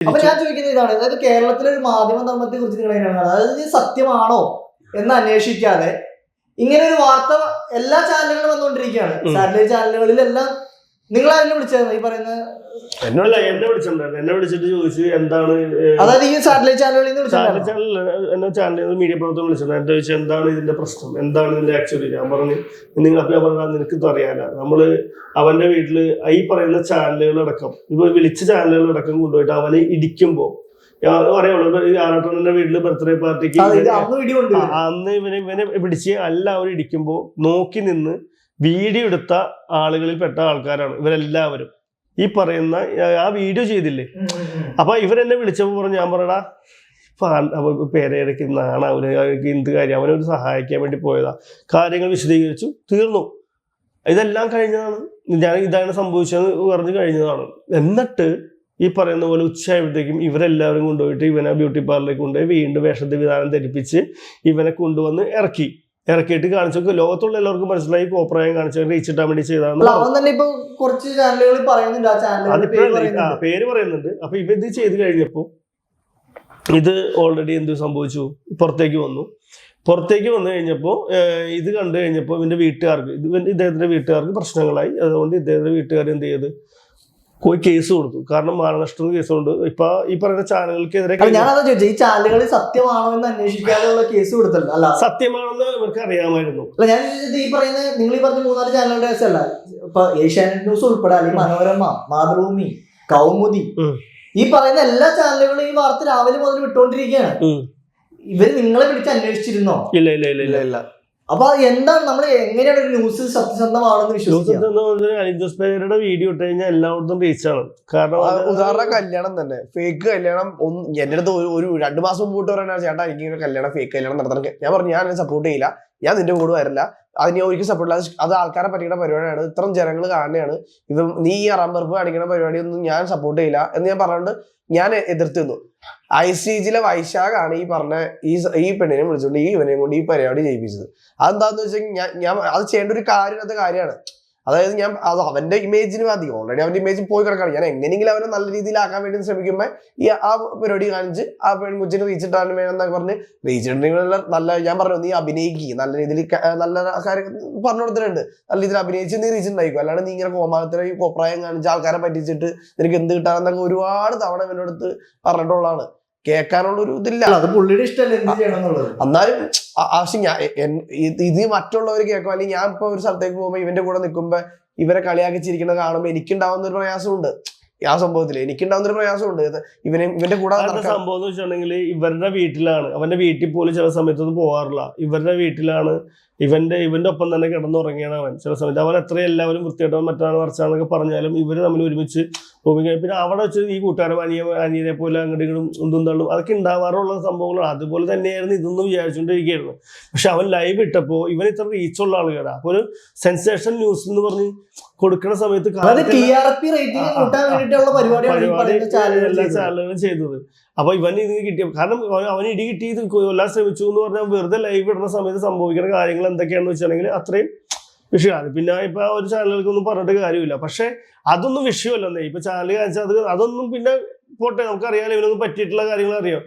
അപ്പൊ ഞാൻ ചോദിക്കുന്നത് ഇതാണ്, അതായത് കേരളത്തിലെ ഒരു മാധ്യമ ധർമ്മത്തെ കുറിച്ച് നിങ്ങൾ എങ്ങനെയാണ്, അതായത് ഇത് സത്യമാണോ എന്ന് അന്വേഷിക്കാതെ ഇങ്ങനെ ഒരു വാർത്ത എല്ലാ ചാനലുകളും വന്നുകൊണ്ടിരിക്കുകയാണ്, സാറ്റലൈറ്റ് ചാനലുകളിലെല്ലാം. നിങ്ങൾ ആരെങ്കിലും വിളിച്ചായിരുന്നു ഈ പറയുന്ന? എന്നെ വിളിച്ചിട്ടുണ്ടായിരുന്നു. എന്നെ വിളിച്ചിട്ട് ചോദിച്ചു എന്താണ്, അതായത് ഈ സാറ്റലൈറ്റ് ചാനലുകളിൽ നിന്ന് ചാനൽ മീഡിയ പ്രവർത്തനം വിളിച്ചിട്ടുണ്ട്. എന്റെ ചോദിച്ചാൽ എന്താണ് ഇതിന്റെ പ്രശ്നം, എന്താണ് ഇതിന്റെ ആക്ച്വലി. ഞാൻ പറഞ്ഞു ഞാൻ പറഞ്ഞാൽ നിനക്കിത് അറിയാല, നമ്മള് അവന്റെ വീട്ടില് ഈ പറയുന്ന ചാനലുകളടക്കം, ഇപ്പൊ വിളിച്ച ചാനലുകളടക്കം കൊണ്ടുപോയിട്ട് അവനെ ഇടിക്കുമ്പോ അറിയാമല്ലോ, ആറാട്ടണ്ണന്റെ വീട്ടില് ബർത്ത്ഡേ പാർട്ടിക്ക് അന്ന് ഇവനെ പിടിച്ച് എല്ലാവരും ഇടിക്കുമ്പോ നോക്കി നിന്ന് വീഡിയോ എടുത്ത ആളുകളിൽ പെട്ട ആൾക്കാരാണ് ഇവരെല്ലാവരും. ഈ പറയുന്ന ആ വീഡിയോ ചെയ്തില്ലേ, അപ്പൊ ഇവരെന്നെ വിളിച്ചപ്പോ പറഞ്ഞു, ഞാൻ പറയടാ പേരയിടയ്ക്ക് അവർക്ക് എന്ത് കാര്യം, അവനൊരു സഹായിക്കാൻ വേണ്ടി പോയതാ, കാര്യങ്ങൾ വിശദീകരിച്ചു, തീർന്നു, ഇതെല്ലാം കഴിഞ്ഞതാണ്, ഞാൻ ഇതാണ് സംഭവിച്ചതെന്ന് പറഞ്ഞു കഴിഞ്ഞതാണ്. എന്നിട്ട് ഈ പറയുന്ന പോലെ ഉച്ചയായപ്പോഴത്തേക്കും ഇവരെല്ലാവരും കൊണ്ടുപോയിട്ട് ഇവനെ ബ്യൂട്ടി പാർലറിലേക്ക് കൊണ്ടുപോയി വീണ്ടും വേഷത്തെ വിധാനം ധരിപ്പിച്ച് ഇവനെ കൊണ്ടുവന്ന് ഇറക്കിയിട്ട് കാണിച്ചൊക്കെ ലോകത്തുള്ള എല്ലാവർക്കും മനസ്സിലായി കോപ്രായം കാണിച്ചു റീച്ച് കിട്ടാൻ വേണ്ടി ചെയ്തതാണ്. പേര് പറയുന്നുണ്ട്. അപ്പൊ ഇവ ഇത് ചെയ്ത് കഴിഞ്ഞപ്പോ ഇത് ഓൾറെഡി എന്ത് സംഭവിച്ചു, പുറത്തേക്ക് വന്നു കഴിഞ്ഞപ്പോൾ ഇത് കണ്ടു കഴിഞ്ഞപ്പോൾ ഇവന്റെ വീട്ടുകാർക്ക്, ഇദ്ദേഹത്തിന്റെ വീട്ടുകാർക്ക് പ്രശ്നങ്ങളായി. അതുകൊണ്ട് ഇദ്ദേഹത്തിന്റെ വീട്ടുകാർ എന്ത് ചെയ്ത് പോയി കേസ് കൊടുത്തു. കാരണം മാനനഷ്ടം കേസ് കൊണ്ട് ഇപ്പൊ ഈ പറയുന്ന ചാനലുകൾക്കെതിരെ ഈ ചാനലുകളിൽ സത്യമാണോ എന്ന് അന്വേഷിക്കാതെയുള്ള കേസ് കൊടുത്തല്ലോ. അല്ല, സത്യമാണെന്ന് ഇവർക്ക് അറിയാമായിരുന്നു. അല്ല, ഞാൻ ഈ പറയുന്ന നിങ്ങൾ ഈ പറഞ്ഞ 3-4 ചാനലുകളുടെ കേസല്ല, ഇപ്പൊ ഏഷ്യാനെറ്റ് ന്യൂസ് ഉൾപ്പെടെ, അല്ലെങ്കിൽ മനോരമ, മാതൃഭൂമി, കൗമുദി, ഈ പറയുന്ന എല്ലാ ചാനലുകളും ഈ വാർത്ത രാവിലെ മുതൽ വിട്ടുകൊണ്ടിരിക്കുകയാണ്. ഇവര് നിങ്ങളെ വിളിച്ച് അന്വേഷിച്ചിരുന്നോ? ഇല്ല. അപ്പൊ എന്താണ്, നമ്മൾ എങ്ങനെയാണ് ഒരു ന്യൂസ് സത്യസന്ധമാണെന്ന് വിശ്വസിക്കുന്നത്? അലിൻജോസ് പെരേരയുടെ വീഡിയോ ഇട്ട് കഴിഞ്ഞാൽ എല്ലായിടത്തും റീച്ചാണ്. കാരണം ഉദാഹരണം കല്യാണം തന്നെ, ഫേക്ക് കല്യാണം. എന്റെ അടുത്ത് ഒരു 2 മാസം മുമ്പോട്ട് പറയാനാണ്, ചേട്ടാ എനിക്ക് കല്യാണം, ഫേക്ക് കല്യാണം നടത്തണം. ഞാൻ പറഞ്ഞു ഞാൻ സപ്പോർട്ട് ചെയ്യില്ല, ഞാൻ നിന്റെ കൂടെ വരില്ല, അതിനെ ഒരിക്കലും സപ്പോർട്ട് ഇല്ല, അത് ആൾക്കാരെ പറ്റിക്കുന്ന പരിപാടിയാണ്, ഇത്രയും ജനങ്ങൾ കാണുകയാണ്, നീ ഈ അറമ്പറപ്പ് കാണിക്കുന്ന പരിപാടിയൊന്നും ഞാൻ സപ്പോർട്ട് ചെയ്യില്ല എന്ന് ഞാൻ പറഞ്ഞുകൊണ്ട് ഞാൻ എതിർത്തിരുന്നു. ICGയിലെ വൈശാഖാണ് ഈ പറഞ്ഞ ഈ പെണ്ണിനെ വിളിച്ചുകൊണ്ട് ഇവനെയും കൊണ്ട് ഈ പരിപാടി ചെയ്യിപ്പിച്ചത്. അതെന്താന്ന് വെച്ചാൽ ഞാൻ അത് ചെയ്യേണ്ട ഒരു കാര്യമാണ്. അതായത് അത് അവന്റെ ഇമേജിന് മതി, ഓൾറെഡി അവന്റെ ഇമേജ് പോയി കിടക്കാണ്. ഞാൻ എങ്ങനെയെങ്കിലും അവനെ നല്ല രീതിയിലാക്കാൻ വേണ്ടി ശ്രമിക്കുമ്പോൾ ആ പരിപാടി കാണിച്ച് ആ പെൺകുച്ചിനെ റീച്ചിട്ടാണ് വേണമെന്നൊക്കെ പറഞ്ഞ് റീച്ചിട്ടുണ്ടെങ്കിൽ നല്ല, ഞാൻ പറഞ്ഞു നീ അഭിനയിക്കുക, നല്ല രീതിയിൽ നല്ല കാര്യം പറഞ്ഞു കൊടുത്തിട്ടുണ്ട്, നല്ല രീതിയിൽ അഭിനയിച്ച് നീ റീച്ചിട്ടുണ്ടായിരിക്കും. അല്ലാണ്ട് നീ ഇങ്ങനെ കോമാളത്തിലെ കോപ്രായം കാണിച്ച് ആൾക്കാരെ പറ്റിച്ചിട്ട് നിനക്ക് എന്ത് കിട്ടാനെന്നൊക്കെ ഒരുപാട് തവണ ഇവന്റെ അടുത്ത് പറഞ്ഞിട്ടുള്ളതാണ്. കേൾക്കാനുള്ള ഒരു ഇതില്ല, എന്നാലും ആവശ്യം ഇത് മറ്റുള്ളവർ കേൾക്കും. അല്ലെങ്കിൽ ഞാൻ ഇപ്പൊ ഒരു സ്ഥലത്തേക്ക് പോകുമ്പോ ഇവന്റെ കൂടെ നിൽക്കുമ്പോ ഇവരെ കളിയാക്കിച്ചിരിക്കുന്നത് കാണുമ്പോൾ എനിക്കുണ്ടാവുന്ന ഒരു പ്രയാസമുണ്ട്. ആ സംഭവത്തിൽ എനിക്കുണ്ടാവുന്ന ഒരു പ്രയാസമുണ്ട്. ഇവന്റെ കൂടെ സംഭവം എന്ന് വെച്ചിട്ടുണ്ടെങ്കിൽ ഇവരുടെ വീട്ടിലാണ്, അവന്റെ വീട്ടിൽ പോലും ചില സമയത്തൊന്നും പോകാറില്ല. ഇവരുടെ വീട്ടിലാണ് ഇവന്റെ ഒപ്പം തന്നെ കിടന്നുറങ്ങിയാണ് അവൻ. ചില സമയത്ത് അവൻ എത്ര എല്ലാവരും വൃത്തിയായിട്ടവൻ മറ്റാണ് മറിച്ചാന്നൊക്കെ പറഞ്ഞാലും ഇവര് തമ്മിൽ ഒരുമിച്ച് റൂമിൽ. പിന്നെ അവിടെ വെച്ച് ഈ കൂട്ടുകാരൻ അനിയനെ പോലെ അങ്ങോട്ടും ഇങ്ങോട്ടും തള്ളും, അതൊക്കെ ഉണ്ടാവാറുള്ള സംഭവങ്ങളാണ്. അതുപോലെ തന്നെയായിരുന്നു ഇതൊന്നും വിചാരിച്ചുകൊണ്ടിരിക്കുകയായിരുന്നു. പക്ഷെ അവൻ ലൈവ് ഇട്ടപ്പോൾ ഇവൻ ഇത്ര റീച്ചുള്ള ആളുകളാണ്. അപ്പൊ ഒരു സെൻസേഷൻ ന്യൂസ് എന്ന് പറഞ്ഞ് കൊടുക്കുന്ന സമയത്ത് എല്ലാ ചാനലുകളും ചെയ്തത്. അപ്പൊ ഇവന് ഇത് കിട്ടിയ കാരണം അവന് ഇടി കിട്ടിയത് കൊല്ലാൻ ശ്രമിച്ചു എന്ന് പറഞ്ഞാൽ വെറുതെ ലൈവ് ഇടുന്ന സമയത്ത് സംഭവിക്കുന്ന കാര്യങ്ങൾ എന്തൊക്കെയാണെന്ന് വെച്ചിട്ടുണ്ടെങ്കിൽ അത്രയും വിഷയമാണ്. പിന്നെ ഇപ്പൊ ഒരു ചാനലുകൾക്കൊന്നും പറഞ്ഞിട്ട് കാര്യമില്ല. പക്ഷെ അതൊന്നും വിഷയമല്ലെന്നേ. ഇപ്പൊ ചാനൽ കാണിച്ചാൽ അതൊന്നും പിന്നെ പോട്ടെ, നമുക്കറിയാലോ ഇവനൊന്നും പറ്റിയിട്ടുള്ള കാര്യങ്ങൾ അറിയാം.